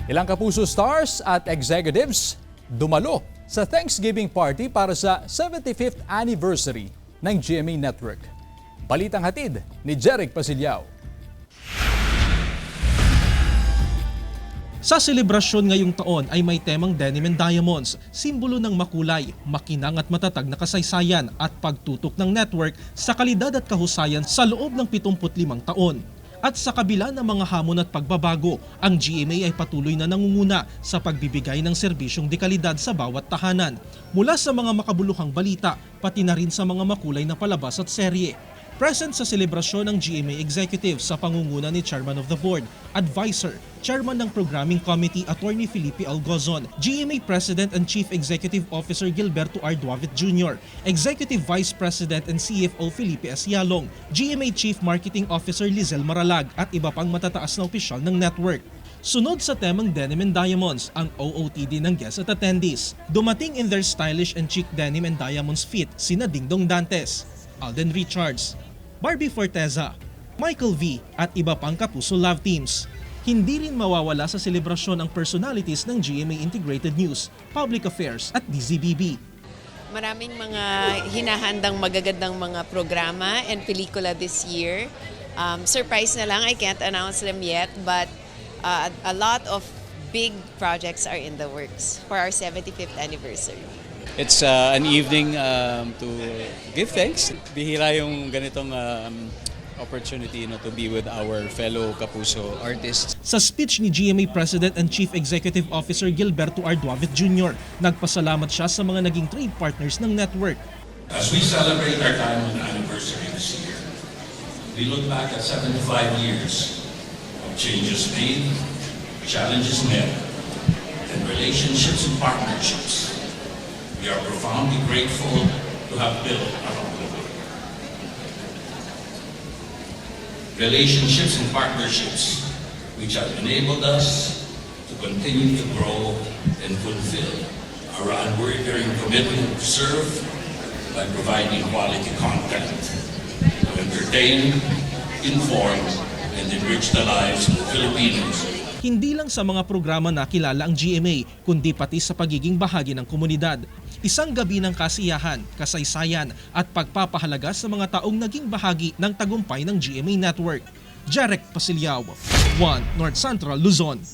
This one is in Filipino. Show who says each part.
Speaker 1: Ilang Kapuso stars at executives dumalo sa Thanksgiving party para sa 75th anniversary ng GMA Network. Balitang hatid ni Jeric Pasilyao.
Speaker 2: Sa selebrasyon ngayong taon ay may temang Denim and Diamonds, simbolo ng makulay, makinang at matatag na kasaysayan at pagtutok ng network sa kalidad at kahusayan sa loob ng 75 taon. At sa kabila ng mga hamon at pagbabago, ang GMA ay patuloy na nangunguna sa pagbibigay ng serbisyong dekalidad sa bawat tahanan, mula sa mga makabuluhang balita pati na rin sa mga makulay na palabas at serye. Present sa selebrasyon ng GMA Executive sa pangunguna ni Chairman of the Board, Advisor, Chairman ng Programming Committee Attorney Felipe Algozon, GMA President and Chief Executive Officer Gilberto R. Duavit Jr., Executive Vice President and CFO Felipe Asialong, GMA Chief Marketing Officer Lizel Maralag at iba pang matataas na opisyal ng network. Sunod sa temang Denim and Diamonds, ang OOTD ng guests at attendees. Dumating in their stylish and chic denim and diamonds fit sina Dingdong Dantes, Alden Richards, Barbie Forteza, Michael V at iba pang Kapuso love teams. Hindi rin mawawala sa selebrasyon ang personalities ng GMA Integrated News, Public Affairs at DZBB.
Speaker 3: Maraming mga hinahandang magagandang mga programa and pelikula this year. Surprise na lang, I can't announce them yet, but a lot of big projects are in the works for our 75th anniversary.
Speaker 4: It's an evening to give thanks. Bihira yung ganitong opportunity to be with our fellow Kapuso artists.
Speaker 2: Sa speech ni GMA President and Chief Executive Officer Gilberto R. Duavit Jr., nagpasalamat siya sa mga naging trade partners ng network.
Speaker 5: As we celebrate our diamond anniversary this year, we look back at 75 years of changes made, challenges met, and relationships and partnerships we are profoundly grateful to have built around the world. Relationships and partnerships which have enabled us to continue to grow and fulfill our unwavering commitment to serve by providing quality content to entertain, inform, and enrich the lives of Filipinos.
Speaker 2: Hindi lang sa mga programa na kilala ang GMA, kundi pati sa pagiging bahagi ng komunidad. Isang gabi ng kasiyahan, kasaysayan at pagpapahalaga sa mga taong naging bahagi ng tagumpay ng GMA Network. Jeric Pasilyao, 1 North Central Luzon.